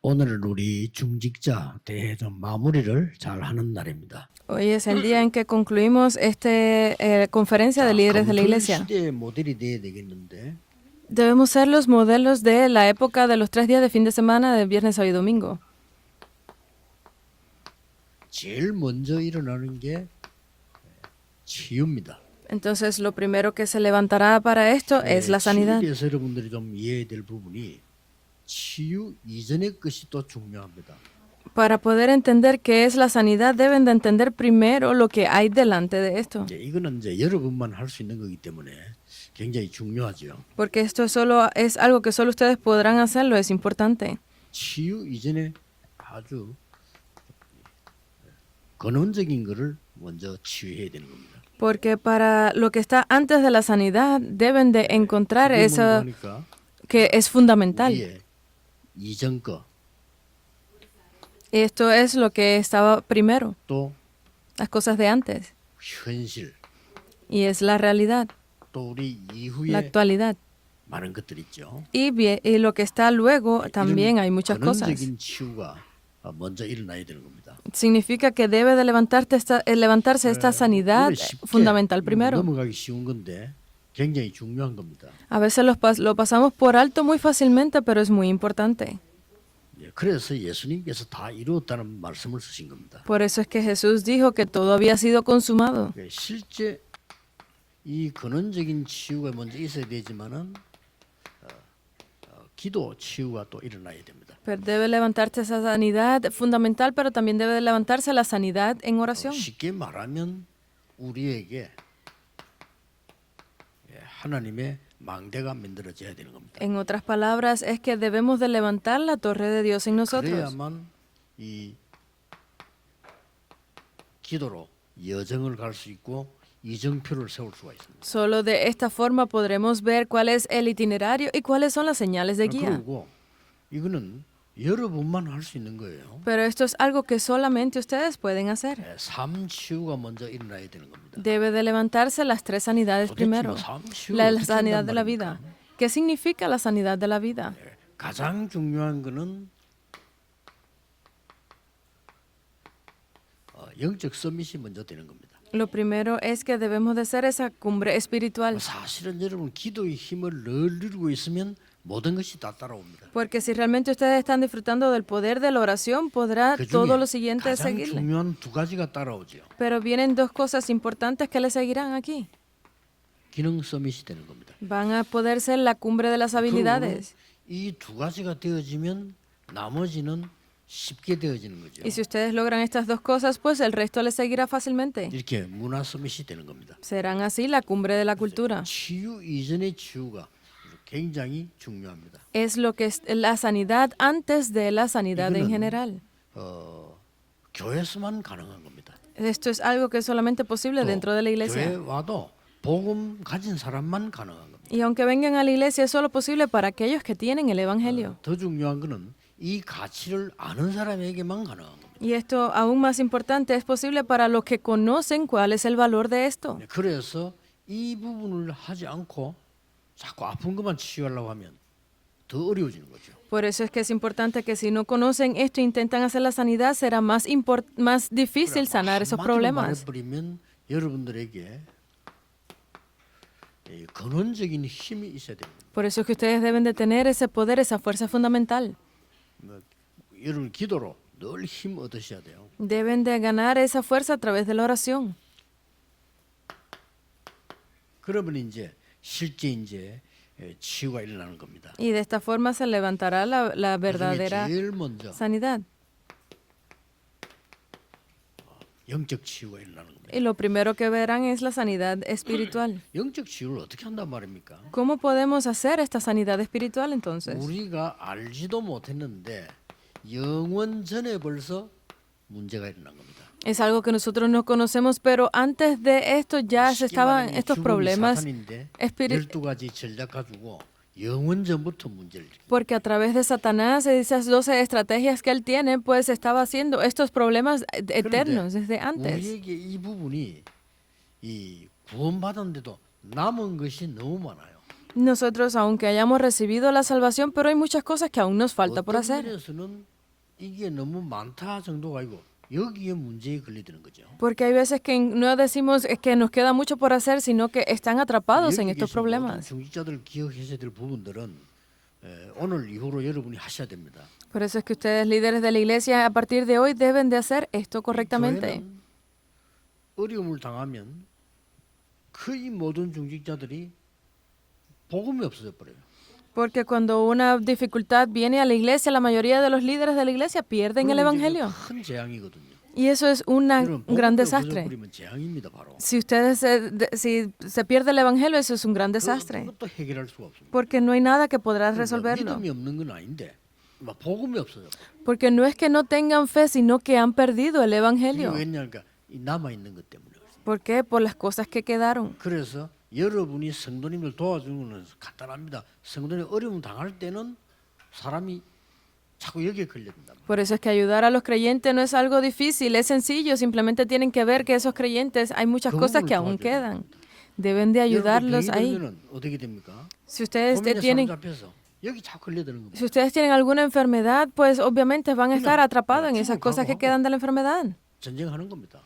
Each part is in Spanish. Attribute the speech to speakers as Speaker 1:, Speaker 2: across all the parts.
Speaker 1: 오늘은 우리 중직자 대회 좀 마무리를 잘 하는 날입니다.
Speaker 2: Hoy es el día en que concluimos esta conferencia de
Speaker 1: 자,
Speaker 2: líderes de la
Speaker 1: 검토일
Speaker 2: iglesia.
Speaker 1: 시대의 모델이 돼야 되겠는데
Speaker 2: Debemos ser los modelos de la época de los 3 días de fin de semana, de viernes, sábado y domingo.
Speaker 1: 제일 먼저 일어나는 게 치유입니다.
Speaker 2: Entonces, lo primero que se levantará para esto es la sanidad.
Speaker 1: 치유에 대해서 여러분들이 좀 이해해야 될 부분이 치유 이전의 것이 또 중요합니다.
Speaker 2: Para poder entender qué es la sanidad, deben de entender primero lo que hay delante de esto.
Speaker 1: 이거는 이제 여러분만 할 수 있는 거기 때문에 굉장히 중요하죠.
Speaker 2: Porque esto solo es algo que solo ustedes podrán hacerlo, es importante.
Speaker 1: 치유 이전에 아주 근원적인 거를 먼저 치유해야 되는 겁니다.
Speaker 2: Porque para lo que está antes de la sanidad, deben de encontrar
Speaker 1: 그게
Speaker 2: eso
Speaker 1: 뭔가 하니까
Speaker 2: que es fundamental.
Speaker 1: 우리의 이전 거,
Speaker 2: Esto es lo que estaba primero,
Speaker 1: 또
Speaker 2: las cosas de antes.
Speaker 1: 현실,
Speaker 2: Y es la realidad,
Speaker 1: 또 우리
Speaker 2: la
Speaker 1: 이후에
Speaker 2: actualidad.
Speaker 1: 많은 것들 있죠.
Speaker 2: Y lo que está luego, también hay muchas cosas.
Speaker 1: 근원적인 치유가 먼저 일어나야 되는 겁니다.
Speaker 2: Significa que debe de levantarse esta sanidad
Speaker 1: 우리 쉽게
Speaker 2: fundamental primero.
Speaker 1: 넘어가기 쉬운 건데 굉장히 중요한 겁니다.
Speaker 2: A veces lo pasamos por alto muy fácilmente, pero es muy importante.
Speaker 1: 그래서 예수님께서 다 이루었다는 말씀을 쓰신 겁니다.
Speaker 2: Por eso es que Jesús dijo que todo había sido consumado.
Speaker 1: 실제 이 근원적인 치유가 먼저 있어야 되지만은 기도 치유가 또 일어나야 됩니다.
Speaker 2: Pero debe levantarse esa sanidad fundamental, pero también debe de levantarse la sanidad en oración.
Speaker 1: 쉽게 말하면 우리에게 하나님의 망대가 만들어져야 되는 겁니다.
Speaker 2: En otras palabras, es que debemos de levantar la torre de Dios en nosotros.
Speaker 1: 그래야만 이 기도로 여정을 갈 수 있고 이정표를 세울 수가 있습니다.
Speaker 2: Solo de esta forma podremos ver cuál es el itinerario y cuáles son las señales de guía.
Speaker 1: 그리고 이거는 여러분만 할 수 있는 거예요.
Speaker 2: Pero esto es algo que solamente ustedes pueden hacer.
Speaker 1: 삶 치유가 먼저 일어나야 되는 겁니다.
Speaker 2: Debe de levantarse las 3 sanidades primero. La sanidad de la vida. ¿Qué significa la sanidad de la vida?
Speaker 1: 가장 중요한 거는 영적 서밋이 먼저 되는 겁니다.
Speaker 2: Lo primero es que debemos de hacer esa cumbre espiritual.
Speaker 1: 사실은 여러분 기도의 힘을 늘 누리고 있으면 모든 것이 다 따라옵니다.
Speaker 2: Porque si realmente ustedes están disfrutando del poder de la oración, podrá
Speaker 1: 그
Speaker 2: todo
Speaker 1: 중에
Speaker 2: lo siguiente
Speaker 1: 가장
Speaker 2: seguirle.
Speaker 1: 중요한 두 가지가 따라오죠.
Speaker 2: Pero vienen 2 cosas importantes que le seguirán aquí.
Speaker 1: 기능 서밋이 되는 겁니다.
Speaker 2: Van a poder ser la cumbre de las habilidades.
Speaker 1: 이 두 가지가 되어지면 나머지는 쉽게 되어지는 거죠.
Speaker 2: Y si ustedes logran estas 2 cosas, pues el resto les seguirá fácilmente.
Speaker 1: 이렇게 문화 서밋이 되는 겁니다.
Speaker 2: Serán así la cumbre de la cultura.
Speaker 1: 치유 이전의 치유가 굉장히 중요합니다.
Speaker 2: Es lo que es la sanidad antes de la sanidad en general.
Speaker 1: 교회에서만 가능한 겁니다.
Speaker 2: Esto es algo que es solamente posible
Speaker 1: 또
Speaker 2: dentro de la
Speaker 1: 교회
Speaker 2: iglesia.
Speaker 1: 와도 복음 가진 사람만 가능한 겁니다.
Speaker 2: Y aunque vengan a la iglesia, es solo posible para aquellos que tienen el evangelio.
Speaker 1: 더 중요한 거는 이 가치를 아는 사람에게만 가능한 겁니다.
Speaker 2: Y esto, aún más importante, es posible para los que conocen cuál es el valor de esto.
Speaker 1: 그래서 이 부분을 하지 않고 자꾸 아픈 것만 치유하려고 하면 더 어려워지는 거죠.
Speaker 2: Por eso es que es importante que si no conocen esto e intentan hacer la sanidad, será más difícil sanar esos problemas.
Speaker 1: 말해버리면 여러분들에게 이 근원적인 힘이 있어야 됩니다.
Speaker 2: Por eso es que ustedes deben de tener ese poder, esa fuerza fundamental.
Speaker 1: 여러분 기도로 늘 힘 얻으셔야 돼요.
Speaker 2: Deben de ganar esa fuerza a través de la oración.
Speaker 1: 그러면 이제 실제 이제 치유가 일어나는 겁니다.
Speaker 2: Y de esta forma se levantará la
Speaker 1: 그중에
Speaker 2: verdadera
Speaker 1: 제일 먼저
Speaker 2: sanidad.
Speaker 1: 영적 치유가 일어나는 겁니다.
Speaker 2: Y lo primero que verán es la sanidad espiritual.
Speaker 1: 영적 치유를 어떻게 한단 말입니까?
Speaker 2: ¿Cómo podemos hacer esta sanidad espiritual entonces?
Speaker 1: 우리가 알지도 못했는데 영원 전에 벌써 문제가 일어난 겁니다.
Speaker 2: Es algo que nosotros no conocemos, pero antes de esto ya se
Speaker 1: 쉽게
Speaker 2: estaban
Speaker 1: 말하면
Speaker 2: estos
Speaker 1: 죽음이
Speaker 2: problemas
Speaker 1: 사탄인데
Speaker 2: espirituales.
Speaker 1: 12가지 전략 가지고 영원 전부터 문제를 일으킵니다.
Speaker 2: Porque a través de Satanás y esas 12 estrategias que él tiene, pues estaba haciendo estos problemas eternos desde antes.
Speaker 1: 우리에게 이 부분이 이 구원받았는데도 남은 것이 너무 많아요.
Speaker 2: Nosotros, aunque hayamos recibido la salvación, pero hay muchas cosas que aún nos falta por
Speaker 1: 어떤
Speaker 2: hacer.
Speaker 1: 면에서는 이게 너무 많다 정도가 아니고 여기에 문제에 걸리드는 거죠.
Speaker 2: Porque hay veces que no decimos que nos queda mucho por hacer, sino que están atrapados en
Speaker 1: 여기
Speaker 2: estos
Speaker 1: 계신 모든
Speaker 2: problemas.
Speaker 1: 중직자들 기억하셔야 될 부분들은 오늘 이후로 여러분이 하셔야 됩니다.
Speaker 2: Por eso es que ustedes, líderes de la iglesia, a partir de hoy deben de hacer esto correctamente.
Speaker 1: 교회는 어려움을 당하면 거의 모든 중직자들이 복음이 없어져 버려요.
Speaker 2: Porque cuando una dificultad viene a la iglesia, la mayoría de los líderes de la iglesia pierden el
Speaker 1: 그러면 이제
Speaker 2: evangelio.
Speaker 1: 큰 재앙이거든요.
Speaker 2: Y eso es un
Speaker 1: 여러분,
Speaker 2: gran
Speaker 1: 복음이 없어져
Speaker 2: desastre.
Speaker 1: 버리면 재앙입니다, 바로.
Speaker 2: Si ustedes si se pierde el evangelio, eso es un gran desastre.
Speaker 1: 그것도 해결할 수가 없습니다.
Speaker 2: Porque no hay nada que podrá
Speaker 1: 그러니까
Speaker 2: resolverlo.
Speaker 1: 믿음이 없는 건 아닌데 막 복음이 없어져.
Speaker 2: Porque no es que no tengan fe, sino que han perdido el
Speaker 1: 이게
Speaker 2: evangelio.
Speaker 1: 왜냐니까 이 남아 있는 것 때문에. 그렇습니다.
Speaker 2: ¿Por qué? Por las cosas que quedaron.
Speaker 1: 그래서 여러분이 성도님들 도와주는 건 간단합니다. 성도님 어려움 당할 때는 사람이 자꾸 여기에 걸려든다.
Speaker 2: Por eso es que ayudar a los creyentes no es algo difícil, es sencillo. Simplemente tienen que ver que esos creyentes, hay muchas cosas que aún quedan. Deben de ayudarlos ahí.
Speaker 1: 여러분 어떻게 됩니까?
Speaker 2: Si ustedes
Speaker 1: 고민에
Speaker 2: tienen,
Speaker 1: 사로잡혀서 여기 자꾸 걸려드는 겁니다.
Speaker 2: si ustedes tienen alguna enfermedad, pues obviamente van a estar atrapados en esas cosas que quedan de la enfermedad.
Speaker 1: 전쟁하는 겁니다.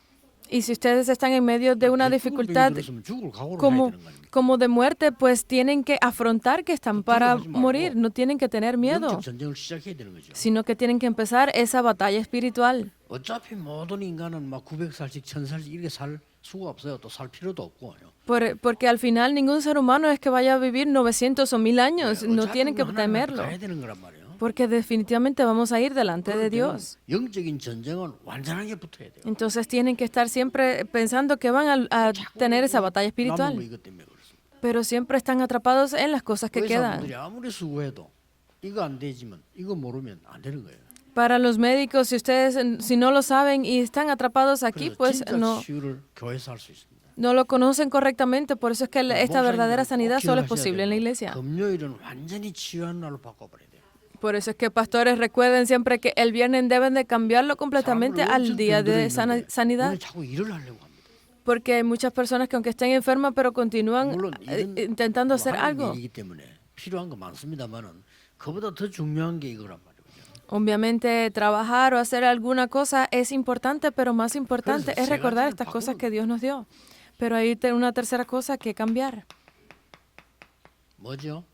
Speaker 2: Y si ustedes están en medio de una dificultad
Speaker 1: 죽을 각오를 해야
Speaker 2: como,
Speaker 1: 되는 거 아닙니까?
Speaker 2: como de muerte, pues tienen que afrontar que están para morir, no tienen que tener miedo,
Speaker 1: 영적 전쟁을 시작해야 되는 거죠.
Speaker 2: sino que tienen que empezar esa batalla espiritual.
Speaker 1: 어차피 모든 인간은 막 900살씩 1000살씩 이렇게 살 수가 없어요. 또 살 필요도 없고요.
Speaker 2: Porque al final ningún ser humano es que vaya a vivir 900 o 1000 años, no
Speaker 1: 어차피
Speaker 2: tienen que
Speaker 1: 하나님 앞에
Speaker 2: temerlo,
Speaker 1: 가야 되는 거란 말이에요.
Speaker 2: porque definitivamente vamos a ir delante de Dios.
Speaker 1: 영적인 전쟁은 완전하게 붙어야 돼요.
Speaker 2: Entonces tienen que estar siempre pensando que van a tener esa batalla
Speaker 1: 남은 거
Speaker 2: espiritual,
Speaker 1: 이것 때문에 그렇습니다.
Speaker 2: pero siempre están atrapados en las cosas que quedan.
Speaker 1: 의사분들이 아무리 수고해도 이거 안 되지만 이거 모르면 안 되는 거예요.
Speaker 2: Para los médicos, si ustedes si no lo saben y están atrapados aquí,
Speaker 1: 그래서
Speaker 2: pues
Speaker 1: 진짜 치유를 교회에서 할 수 있습니다.
Speaker 2: no lo conocen correctamente, por eso es que esta verdadera sanidad solo es posible en la iglesia.
Speaker 1: 금요일은 완전히 치유하는 날로 바꿔버려야 돼요.
Speaker 2: Por eso es que pastores recuerden siempre que el viernes deben de cambiarlo completamente
Speaker 1: 사람을
Speaker 2: al
Speaker 1: 엄청
Speaker 2: día de
Speaker 1: 병들어 있는데
Speaker 2: sanidad.
Speaker 1: 오늘 자꾸 일을 하려고 합니다.
Speaker 2: Porque hay muchas personas que aunque estén enfermas, pero continúan
Speaker 1: 물론 일은
Speaker 2: intentando hacer
Speaker 1: 하는
Speaker 2: algo.
Speaker 1: 일이기 때문에 필요한 거 많습니다만은 그보다 더 중요한 게 이거란 말이에요.
Speaker 2: Obviamente trabajar o hacer alguna cosa es importante, pero más importante
Speaker 1: 그래서
Speaker 2: es
Speaker 1: 세
Speaker 2: recordar
Speaker 1: 가지를
Speaker 2: estas cosas
Speaker 1: 바꾸는
Speaker 2: que Dios nos dio. Pero hay una tercera cosa que cambiar.
Speaker 1: 뭐죠?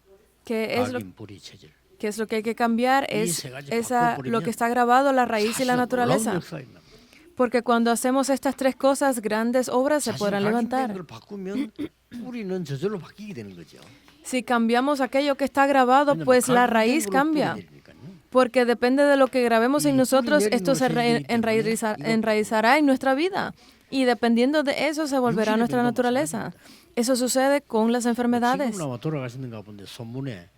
Speaker 2: Que es
Speaker 1: 악인 불의 체질.
Speaker 2: que es lo que hay que cambiar, es
Speaker 1: 세 가지
Speaker 2: lo que está grabado, la raíz y la
Speaker 1: 사실은
Speaker 2: naturaleza.
Speaker 1: 놀라운 역사입니다.
Speaker 2: Porque cuando hacemos estas tres cosas, grandes obras se
Speaker 1: 사실
Speaker 2: podrán
Speaker 1: 각인된
Speaker 2: levantar.
Speaker 1: 걸 바꾸면 뿌리는 저절로 바뀌게 되는 거죠.
Speaker 2: Si cambiamos aquello que está grabado,
Speaker 1: 왜냐면
Speaker 2: pues la
Speaker 1: 각인된
Speaker 2: raíz
Speaker 1: 걸로
Speaker 2: cambia.
Speaker 1: 뿌려내리니까요.
Speaker 2: Porque depende de lo que grabemos en
Speaker 1: Y
Speaker 2: nosotros,
Speaker 1: 뿌리
Speaker 2: esto se
Speaker 1: 내리는 것이
Speaker 2: enraizará en nuestra vida. Y dependiendo de eso se volverá
Speaker 1: 육신의
Speaker 2: nuestra
Speaker 1: 병도
Speaker 2: naturaleza. Eso sucede con las enfermedades.
Speaker 1: 지금 아마 돌아가시는가 본데 소문에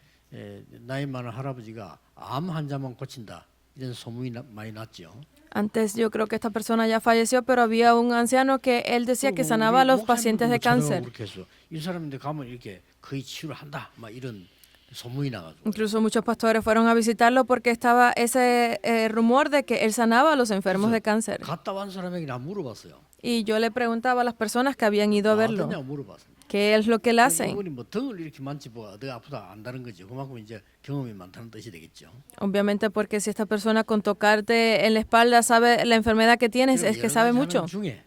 Speaker 1: 나이 많은 할아버지가 암 환자만 고친다 이런 소문이 많이 났죠.
Speaker 2: Antes yo creo que esta persona ya falleció, pero había un anciano que él decía que sanaba a los pacientes de cáncer.
Speaker 1: 그렇게 해서 이 사람인데 가면 이렇게 거의 치유를 한다 막 이런 소문이 나가지고.
Speaker 2: Incluso muchos pastores fueron a visitarlo porque estaba ese rumor de que él sanaba a los enfermos de cáncer.
Speaker 1: 갔다 온 사람에게 나 물어봤어요.
Speaker 2: Y yo le preguntaba a las personas que habían ido a verlo,
Speaker 1: 어떠냐고 물어봤습니다.
Speaker 2: ¿qué es lo que él hace?
Speaker 1: 이분이 뭐 등을 이렇게 만지고 어디 아프다 안다는 거죠. 그만큼 이제 경험이 많다는 뜻이 되겠죠.
Speaker 2: Obviamente porque si esta persona con tocarte en la espalda sabe la enfermedad que tienes, es que sabe mucho.
Speaker 1: 중에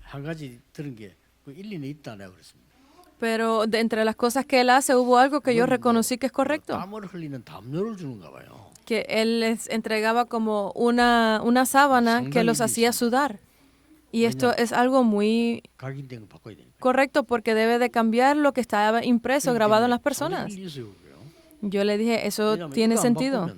Speaker 1: 한 가지 들은 게 일리는 있다 내가 그랬습니다.
Speaker 2: Pero de entre las cosas que él hace hubo algo que yo reconocí que es correcto,
Speaker 1: 땀을 흘리는 담요를 주는가 봐요.
Speaker 2: que él les entregaba como una sábana que los hacía sudar. Y esto es algo muy
Speaker 1: 각인된 거 바꿔야 되니까.
Speaker 2: correcto porque debe de cambiar lo que estaba impreso, grabado en las personas. Yo le dije, eso tiene sentido,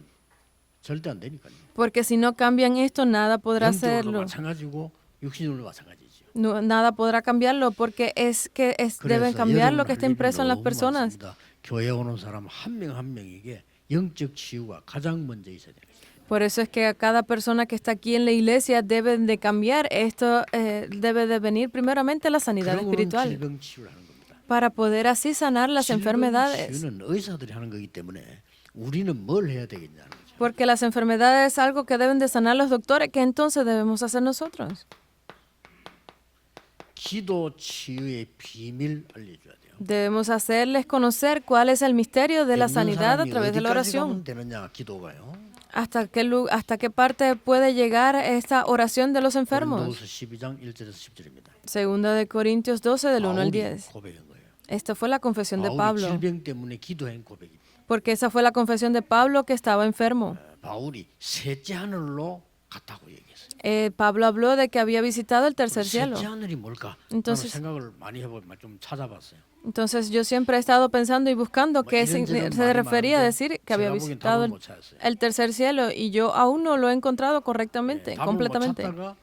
Speaker 1: 절대 안 되니까요.
Speaker 2: porque si no cambian esto, nada podrá
Speaker 1: 영적으로도
Speaker 2: hacerlo.
Speaker 1: 마찬가지고 육신으로도 마찬가지죠.
Speaker 2: Nada podrá cambiarlo porque deben cambiar lo que está impreso en las personas.
Speaker 1: 교회 오는 사람 한 명 한 명에게 영적 치유가 가장 먼저 있어야 되는 거죠.
Speaker 2: Por eso es que a cada persona que está aquí en la iglesia deben de cambiar esto, debe de venir primeramente la sanidad
Speaker 1: 그러고는
Speaker 2: espiritual
Speaker 1: 질병 치유를 하는 겁니다.
Speaker 2: para poder así sanar las
Speaker 1: 질병
Speaker 2: enfermedades.
Speaker 1: 치유는 의사들이 하는 거기 때문에 우리는 뭘 해야 되겠냐는 거죠.
Speaker 2: Porque las enfermedades es algo que deben de sanar los doctores, que entonces debemos hacer nosotros.
Speaker 1: 기도 치유의 비밀 알려줘야 돼요.
Speaker 2: Debemos hacerles conocer cuál es el misterio de la
Speaker 1: 병든
Speaker 2: sanidad a
Speaker 1: 사람이
Speaker 2: través de la
Speaker 1: 어디까지
Speaker 2: oración.
Speaker 1: 가면 되느냐 기도가요.
Speaker 2: ¿Hasta qué parte puede llegar esta oración de los enfermos?
Speaker 1: 고린도후서 12장 1절에서 10절입니다.
Speaker 2: Segunda de Corintios 12 del 1 al
Speaker 1: 바울이
Speaker 2: 10.
Speaker 1: 고백한 거예요.
Speaker 2: Esta fue la confesión de
Speaker 1: 바울이
Speaker 2: Pablo,
Speaker 1: 질병 때문에 기도한 고백입니다.
Speaker 2: porque esa fue la confesión de Pablo que estaba enfermo.
Speaker 1: 바울이 셋째 하늘로 갔다고 얘기했어요.
Speaker 2: Pablo habló de que había visitado el tercer cielo.
Speaker 1: 셋째 하늘이 뭘까?
Speaker 2: Entonces-
Speaker 1: 저는 생각을 많이 해보고 좀 찾아봤어요.
Speaker 2: Entonces yo siempre he estado pensando y buscando qué
Speaker 1: 이런저런
Speaker 2: se
Speaker 1: 말이
Speaker 2: refería a
Speaker 1: 많은데
Speaker 2: decir que había
Speaker 1: 제가 보기엔
Speaker 2: visitado
Speaker 1: 답을 못 찾았어요.
Speaker 2: el tercer cielo y yo aún no lo he encontrado correctamente,
Speaker 1: 답을 못
Speaker 2: completamente.
Speaker 1: 찾다가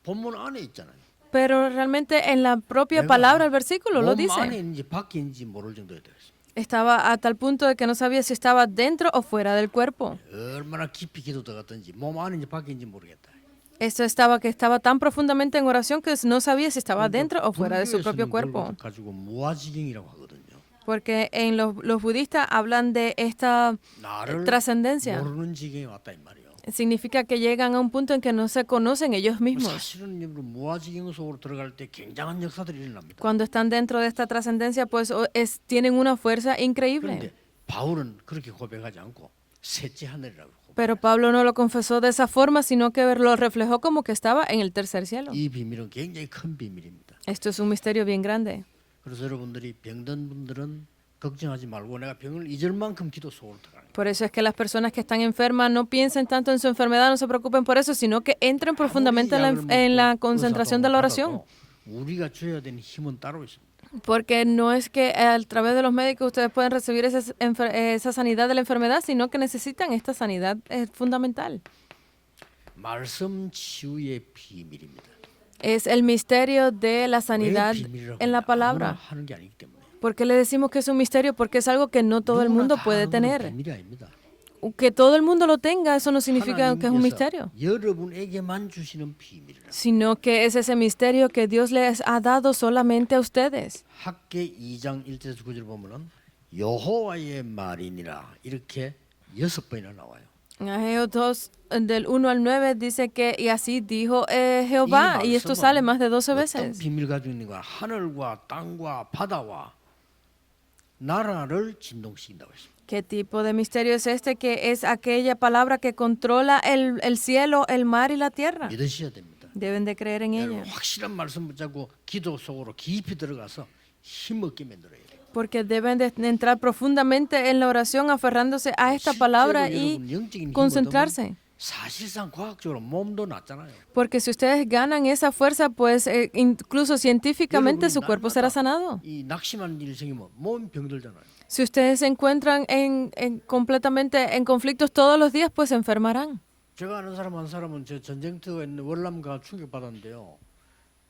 Speaker 1: 본문 안에 있잖아요.
Speaker 2: Pero realmente en la propia
Speaker 1: 내가
Speaker 2: palabra, el versículo lo
Speaker 1: 몸
Speaker 2: dice.
Speaker 1: 안에 있는지 밖에 있는지 모를 정도에 되었어요.
Speaker 2: Estaba a tal punto de que no sabía si estaba dentro o fuera del cuerpo.
Speaker 1: 얼마나 깊이 기도 들어갔든지 몸 안인지 밖에 있는지 모르겠다.
Speaker 2: Esto que estaba tan profundamente en oración que no sabía si estaba dentro o fuera de su propio
Speaker 1: 불교에서는
Speaker 2: cuerpo.
Speaker 1: 그걸 가지고 무아지경이라고 하거든요.
Speaker 2: Porque en los budistas hablan de esta
Speaker 1: 나를
Speaker 2: trascendencia.
Speaker 1: 모르는 지경에 왔다 이 말이에요.
Speaker 2: Significa que llegan a un punto en que no se conocen ellos mismos.
Speaker 1: 사실은 무아지경 속으로 들어갈 때 굉장한 역사들이 일어납니다.
Speaker 2: Cuando están dentro de esta trascendencia, pues tienen una fuerza increíble.
Speaker 1: 그런데 바울은 그렇게 고백하지 않고 셋째 하늘이라고 고백.
Speaker 2: Pero Pablo no lo confesó de esa forma, sino que lo reflejó como que estaba en el tercer cielo.
Speaker 1: 이 비밀은 굉장히 큰 비밀입니다.
Speaker 2: Esto es un misterio bien grande.
Speaker 1: 그래서 여러분들이 병든 분들은 걱정하지 말고 내가 병을 잊을 만큼 기도 속으로 들어가는 거예요.
Speaker 2: Por eso es que las personas que están enfermas no piensen tanto en su enfermedad, no se preocupen por eso, sino que entren profundamente en la concentración de la oración.
Speaker 1: 우리가 줘야 되는 힘은 따로 있습니다.
Speaker 2: Porque no es que a través de los médicos ustedes pueden recibir esa sanidad de la enfermedad, sino que necesitan esta sanidad fundamental.
Speaker 1: 말씀 치유의 비밀입니다.
Speaker 2: Es el misterio de la
Speaker 1: 왜
Speaker 2: sanidad
Speaker 1: 비밀이라고
Speaker 2: en la
Speaker 1: 하냐?
Speaker 2: palabra.
Speaker 1: 아무나 하는 게 아니기 때문에.
Speaker 2: ¿Por qué le decimos que es un misterio? Porque es algo que no todo el
Speaker 1: 누구나
Speaker 2: mundo
Speaker 1: 다
Speaker 2: puede
Speaker 1: 하는 건
Speaker 2: tener.
Speaker 1: 비밀이 아닙니다.
Speaker 2: Que todo el mundo lo tenga, eso no significa que es un
Speaker 1: 하나님께서
Speaker 2: misterio,
Speaker 1: 여러분에게만 주시는 비밀이라.
Speaker 2: sino que es ese misterio que Dios les ha dado solamente a ustedes.
Speaker 1: 학계 2장 1절에서 9절 보면은 여호와의 말이니라 이렇게 6번이나 나와요.
Speaker 2: En Ageo 2, del 1 al 9, dice que, y así dijo Jehová, y esto sale más de 12
Speaker 1: 어떤
Speaker 2: veces.
Speaker 1: 비밀 가지고 있는 거야? 하늘과 땅과 바다와 나라를 진동시킨다고 했습니다.
Speaker 2: ¿Qué tipo de misterio es este? Que es aquella palabra que controla el cielo, el mar y la tierra.
Speaker 1: 믿으셔야 됩니다.
Speaker 2: Deben de creer en ella.
Speaker 1: 여러분 확실한 말씀 붙잡고 기도 속으로 깊이 들어가서 힘없게 만들어야 돼요.
Speaker 2: Porque deben de entrar profundamente en la oración, aferrándose a esta palabra y
Speaker 1: 여러분 영적인 힘을
Speaker 2: concentrarse.
Speaker 1: 얻으면 사실상 과학적으로 몸도 낫잖아요.
Speaker 2: Porque si ustedes ganan esa fuerza, pues incluso científicamente su cuerpo será sanado.
Speaker 1: 이 낙심한 일 생기면 몸 병들잖아요.
Speaker 2: Si ustedes se encuentran completamente en conflictos todos los días, pues se enfermarán.
Speaker 1: 제가 아는 사람 한 사람은 저 전쟁터가 있는 월남가 충격받았는데요.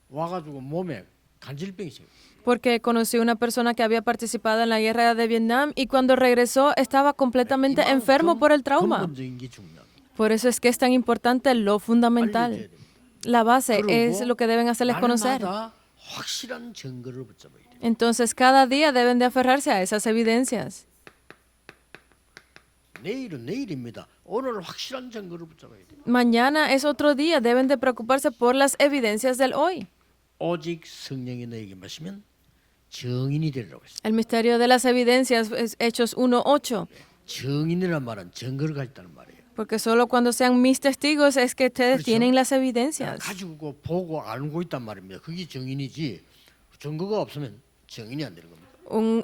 Speaker 1: 와가지고 몸에 간질병이 있어요.
Speaker 2: Porque conocí una persona que había participado en la guerra de Vietnam y cuando regresó estaba completamente enfermo por el trauma.
Speaker 1: 근본적인 게 중요합니다.
Speaker 2: Por eso es que es tan importante lo fundamental. La base es lo que deben hacerles conocer.
Speaker 1: 날마다 확실한 증거를 붙잡아야 돼요.
Speaker 2: Entonces cada día deben de aferrarse a esas evidencias.
Speaker 1: 내일은 내일입니다. 오늘 확실한 증거를 붙잡아야 돼요.
Speaker 2: Mañana es otro día, deben de preocuparse por las evidencias del hoy.
Speaker 1: 오직 성령이 너에게 마시면 정인이 되리라고 했어요.
Speaker 2: El misterio de las evidencias es Hechos 1:8.
Speaker 1: 정인이란 말은 증거를 가졌다는 말이에요.
Speaker 2: Porque solo cuando sean mis testigos es que ustedes tienen las evidencias.
Speaker 1: 가지고 보고 알고 있단 말입니다. 그게 정인이지 증거가 없으면 정인이 안 되는 겁니다.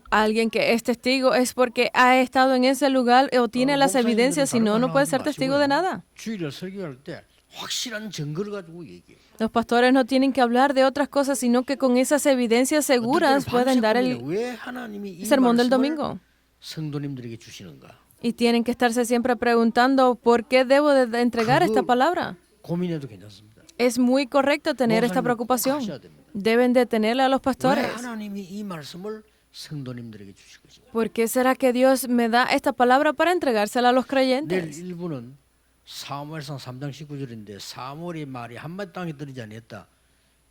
Speaker 2: Alguien que es testigo es porque ha estado en ese lugar o tiene las evidencias, si no, no puede ser testigo de nada.
Speaker 1: 주일에 설교할 때 확실한 증거를 가지고 얘기해.
Speaker 2: Los pastores no tienen que hablar de otras cosas, sino que con esas evidencias seguras pueden dar el
Speaker 1: 왜 하나님이 이
Speaker 2: sermón del
Speaker 1: 말씀을
Speaker 2: domingo.
Speaker 1: 성도님들에게 주시는가?
Speaker 2: Y tienen que estarse siempre preguntando por qué debo de entregar esta palabra.
Speaker 1: 고민해도 괜찮습니다.
Speaker 2: Es muy correcto tener esta preocupación. Deben de tenerla a los
Speaker 1: 왜
Speaker 2: pastores.
Speaker 1: 하나님이 이 말씀을 성도님들에게 주실 것인가?
Speaker 2: ¿Por qué será que Dios me da esta palabra para entregársela a los
Speaker 1: 내일
Speaker 2: creyentes?
Speaker 1: 일부는 사무엘상 3장 19절인데 사무엘의 말이 한마디 땅에 떨어지지 아니했다.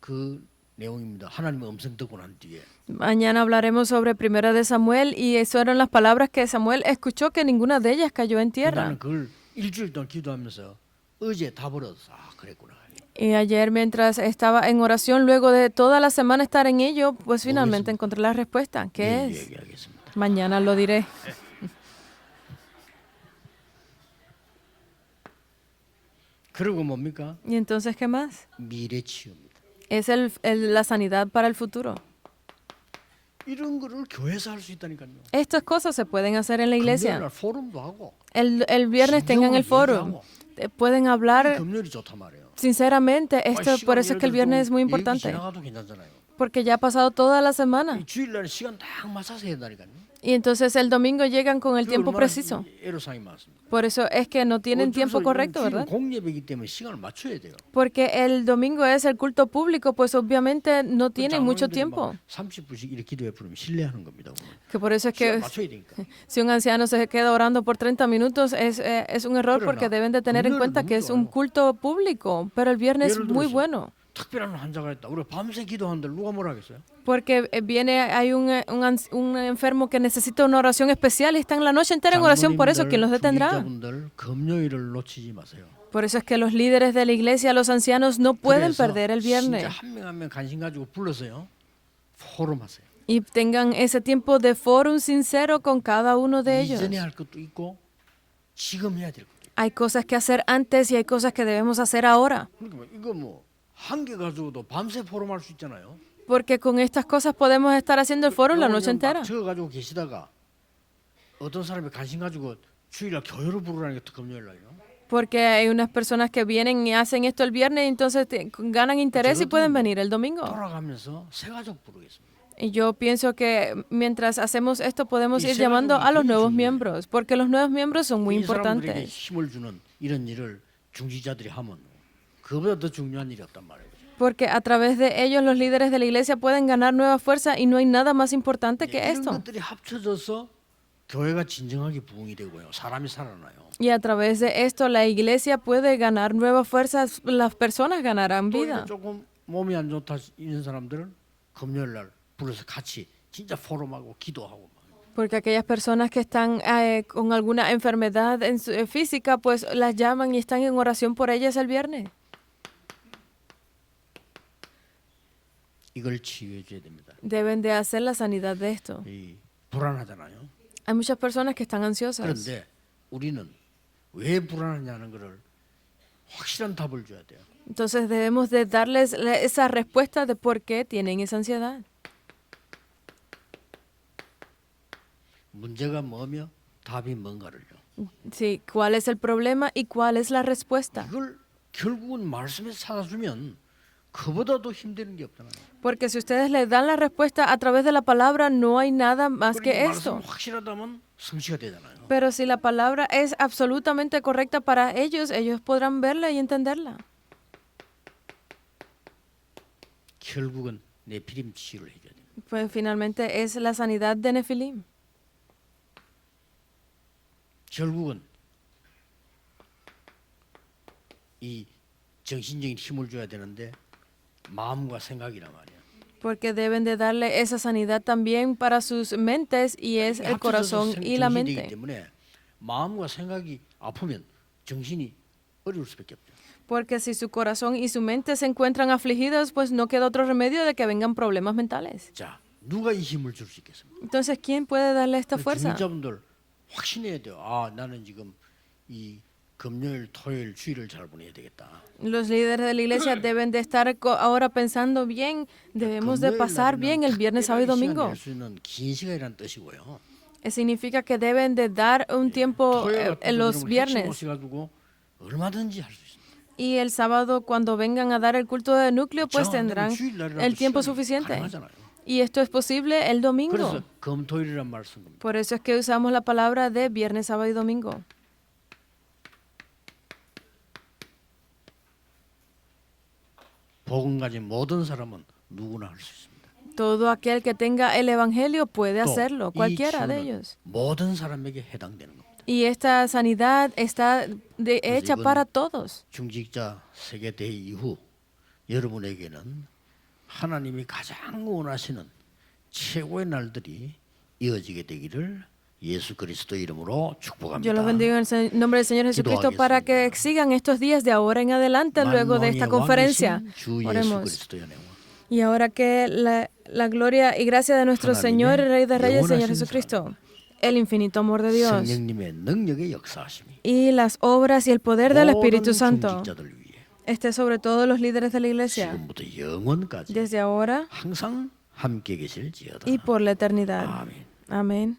Speaker 1: 그 내용입니다. 하나님의 음성 듣고 난 뒤에.
Speaker 2: Mañana hablaremos sobre Primera de Samuel y eso eran las palabras que Samuel escuchó que ninguna de ellas cayó en tierra.
Speaker 1: 나는 그걸 일주일 동안 기도하면서 어제 답을 얻었어. 아, 그랬구나.
Speaker 2: Y ayer mientras estaba en oración, luego de toda la semana estar en ello, pues finalmente encontré la respuesta. ¿Qué
Speaker 1: 내일
Speaker 2: es?
Speaker 1: 얘기하겠습니다.
Speaker 2: Mañana lo diré.
Speaker 1: 그리고 뭡니까?
Speaker 2: ¿Y entonces qué más?
Speaker 1: 미래 치유입니다.
Speaker 2: Es la sanidad para el futuro.
Speaker 1: 이런 거를 교회에서 할 수 있다니까요.
Speaker 2: Estas cosas se pueden hacer en la iglesia.
Speaker 1: 금요일날 포럼도 하고
Speaker 2: El viernes tengan el foro. Pueden hablar
Speaker 1: 금요일이 좋단 말이에요.
Speaker 2: sinceramente. Por eso es que el viernes es muy
Speaker 1: 얘기
Speaker 2: importante.
Speaker 1: 지나가도 괜찮잖아요.
Speaker 2: Porque ya ha pasado toda la semana.
Speaker 1: 이 주일날 시간 딱 맞춰서 해야 된다니까요.
Speaker 2: Y entonces el domingo llegan con el tiempo preciso.
Speaker 1: 애로사항이 많습니다.
Speaker 2: Por eso es que no tienen tiempo correcto, ¿verdad?
Speaker 1: 공예배이기 때문에 시간을 맞춰야 돼요.
Speaker 2: Porque el domingo es el culto público, pues obviamente no tienen mucho tiempo.
Speaker 1: 30분씩 이렇게 기도해 부르면 신뢰하는 겁니다.
Speaker 2: Que por eso es
Speaker 1: 시간
Speaker 2: que
Speaker 1: 맞춰야 되니까.
Speaker 2: si un anciano se queda orando por 30 minutos es un error porque deben de tener en cuenta que es un culto público. Pero el viernes es muy bueno.
Speaker 1: 특별한 환자가 있다. 우리가 밤새 기도하는데 누가 뭐라 하겠어요?
Speaker 2: Porque hay un enfermo que necesita una oración especial y está en la noche entera en oración, por eso, ¿quién los detendrá?
Speaker 1: 중직자분들 금요일을 놓치지 마세요.
Speaker 2: Por eso es que los líderes de la iglesia, los ancianos, no pueden perder el viernes.
Speaker 1: 진짜 한 명 한 명 관심 가지고 불러서요. 포럼하세요.
Speaker 2: Y tengan ese tiempo de foro sincero con cada uno de ellos.
Speaker 1: 이전에 할 것도 있고 지금 해야 될 것도 있고.
Speaker 2: Hay cosas que hacer antes y hay cosas que debemos hacer ahora.
Speaker 1: 그러니까 이거 뭐 한 개 가지고도 밤새 포럼할 수 있잖아요.
Speaker 2: Porque con estas cosas podemos estar haciendo el foro la noche entera.
Speaker 1: 적어 가지고 계시다가 어떤 사람이 관심 가지고 주일날 교회로 부르라는 게 금요일날요.
Speaker 2: Porque hay unas personas que vienen y hacen esto el viernes y entonces ganan interés y pueden venir el domingo.
Speaker 1: 돌아가면서 새 가족 부르겠습니다.
Speaker 2: Y yo pienso que mientras hacemos esto podemos ir llamando a los nuevos miembros, porque los nuevos miembros son muy
Speaker 1: 이 사람들에게
Speaker 2: importantes.
Speaker 1: 힘을 주는 이런 일을 중지자들이 하면 그보다 더 중요한 일이 없단 말이에요.
Speaker 2: Porque a través de ellos los líderes de la iglesia pueden ganar nueva fuerza y no hay nada más importante que
Speaker 1: 이런
Speaker 2: esto.
Speaker 1: 것들이 합쳐져서 교회가 진정하게 부흥이 되고요. 사람이 살아나요.
Speaker 2: Y a través de esto la iglesia puede ganar nuevas fuerzas, las personas ganarán
Speaker 1: 또
Speaker 2: vida.
Speaker 1: 이거 조금 몸이 안 좋다 있는 사람들은 금요일날 불러서 같이 진짜 포럼하고 기도하고 막.
Speaker 2: Porque aquellas personas que están con alguna enfermedad física, pues las llaman y están en oración por ellas el viernes.
Speaker 1: 이걸 치유해 줘야 됩니다.
Speaker 2: Deben de hacer la sanidad de esto.
Speaker 1: 이 불안하잖아요.
Speaker 2: Hay muchas personas que están ansiosas.
Speaker 1: 그런데 우리는 왜 불안하냐는 것을 확실한 답을 줘야 돼요.
Speaker 2: Entonces debemos de darles esa respuesta de por qué tienen esa ansiedad.
Speaker 1: 문제가 뭐며 답이 뭔가를요.
Speaker 2: Sí, ¿cuál es el problema y cuál es la respuesta?
Speaker 1: 이걸 결국은 말씀에서 찾아주면 그보다도 힘드는 게 없잖아요.
Speaker 2: Porque si ustedes le dan la respuesta a través de la palabra, no hay nada más que
Speaker 1: 말씀
Speaker 2: esto.
Speaker 1: 확실하다면 성취가 되잖아요.
Speaker 2: Pero si la palabra es absolutamente correcta para ellos, ellos podrán verla y entenderla.
Speaker 1: 결국은 네피림 치유를 해줘야 돼요.
Speaker 2: Pues finalmente es la sanidad de Nefilim.
Speaker 1: 결국은 이 정신적인 힘을 줘야 되는데 마음과 생각이란 말이야.
Speaker 2: Porque deben de darle esa sanidad también para sus mentes y es el corazón y la
Speaker 1: 정신이기
Speaker 2: mente.
Speaker 1: 때문에 마음과 생각이 아프면 정신이 어려울 수밖에 없죠.
Speaker 2: Porque si su corazón y su mente se encuentran afligidos, pues no queda otro remedio de que vengan problemas mentales.
Speaker 1: 자, 누가 이 힘을 줄 수 있겠습니까?
Speaker 2: Entonces, ¿quién puede darle esta fuerza?
Speaker 1: 중직자분들 확신해야 돼요. 아, 나는 지금 이 금요일, 토요일, 주일을 잘 보내야 되겠다.
Speaker 2: Los líderes de la iglesia deben de estar ahora pensando bien, debemos de pasar bien el viernes, sábado y domingo.
Speaker 1: 수 있는 긴 시간이라는 뜻이고요.
Speaker 2: Significa que deben de dar un tiempo en los viernes.
Speaker 1: 가지고 얼마든지 할 수 있습니다.
Speaker 2: Y el sábado, cuando vengan a dar el culto de núcleo, pues tendrán el tiempo suficiente.
Speaker 1: 가능하잖아요.
Speaker 2: Y esto es posible el domingo.
Speaker 1: 그래서 금토일이란 말 쓴 겁니다.
Speaker 2: Por eso es que usamos la palabra de viernes, sábado y domingo.
Speaker 1: 복음 가진 모든 사람은 누구나 할 수 있습니다.
Speaker 2: Todo aquel que tenga el evangelio puede
Speaker 1: 또
Speaker 2: hacerlo,
Speaker 1: 이
Speaker 2: cualquiera de
Speaker 1: 치유는
Speaker 2: ellos.
Speaker 1: 모든 사람에게 해당되는 겁니다.
Speaker 2: Y esta sanidad está hecha
Speaker 1: 이건
Speaker 2: para todos.
Speaker 1: 중직자 세계 대회 이후 여러분에게는 하나님이 가장 원하시는 최고의 날들이 이어지게 되기를 예수 그리스도 이름으로 축복합니다.
Speaker 2: Yo los bendigo en el nombre del Señor Jesucristo para que sigan estos días de ahora en adelante luego de esta conferencia.
Speaker 1: 주 예수
Speaker 2: Oremos.
Speaker 1: 그리스도의 은혜와
Speaker 2: Y ahora que la gloria y gracia de nuestro
Speaker 1: 하나님의
Speaker 2: Señor y Rey de Reyes, Señor
Speaker 1: 영원하신
Speaker 2: Jesucristo, el infinito amor de Dios
Speaker 1: 성령님의 능력의 역사하심이
Speaker 2: y las obras y el poder del Espíritu
Speaker 1: 모든
Speaker 2: Santo
Speaker 1: 중직자들 위해
Speaker 2: esté sobre todos los líderes de la iglesia,
Speaker 1: 지금부터 영원까지
Speaker 2: desde ahora
Speaker 1: 항상 함께 계실지어다.
Speaker 2: y por la eternidad.
Speaker 1: 아멘.
Speaker 2: Amén.